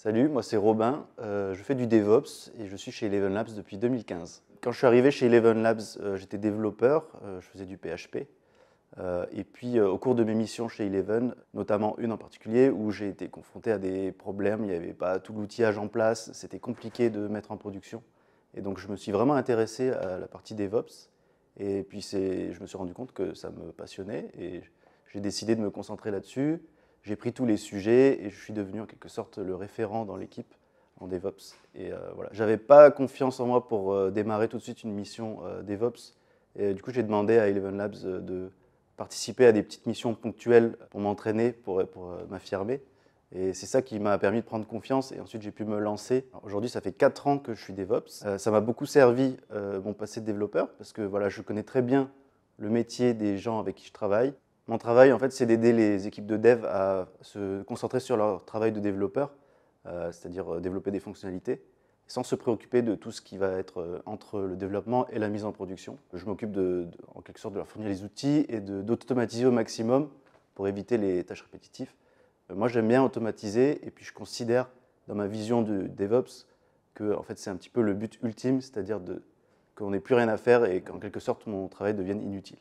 Salut, moi c'est Robin, je fais du DevOps et je suis chez Eleven Labs depuis 2015. Quand je suis arrivé chez Eleven Labs, j'étais développeur, je faisais du PHP. Et puis au cours de mes missions chez Eleven, notamment une en particulier où j'ai été confronté à des problèmes, il n'y avait pas tout l'outillage en place, c'était compliqué de mettre en production. Et donc je me suis vraiment intéressé à la partie DevOps. Et puis je me suis rendu compte que ça me passionnait et j'ai décidé de me concentrer là-dessus. J'ai pris tous les sujets et je suis devenu en quelque sorte le référent dans l'équipe en DevOps. Et voilà, j'avais pas confiance en moi pour démarrer tout de suite une mission DevOps. Et du coup, j'ai demandé à Eleven Labs de participer à des petites missions ponctuelles pour m'entraîner, pour m'affirmer. Et c'est ça qui m'a permis de prendre confiance et ensuite j'ai pu me lancer. Aujourd'hui, ça fait 4 ans que je suis DevOps. Ça m'a beaucoup servi mon passé de développeur parce que voilà, je connais très bien le métier des gens avec qui je travaille. Mon travail, en fait, c'est d'aider les équipes de dev à se concentrer sur leur travail de développeur, c'est-à-dire développer des fonctionnalités, sans se préoccuper de tout ce qui va être entre le développement et la mise en production. Je m'occupe en quelque sorte de leur fournir les outils et d'automatiser au maximum pour éviter les tâches répétitives. Moi, j'aime bien automatiser et puis je considère dans ma vision de DevOps que en fait, c'est un petit peu le but ultime, c'est-à-dire qu'on n'ait plus rien à faire et qu'en quelque sorte mon travail devienne inutile.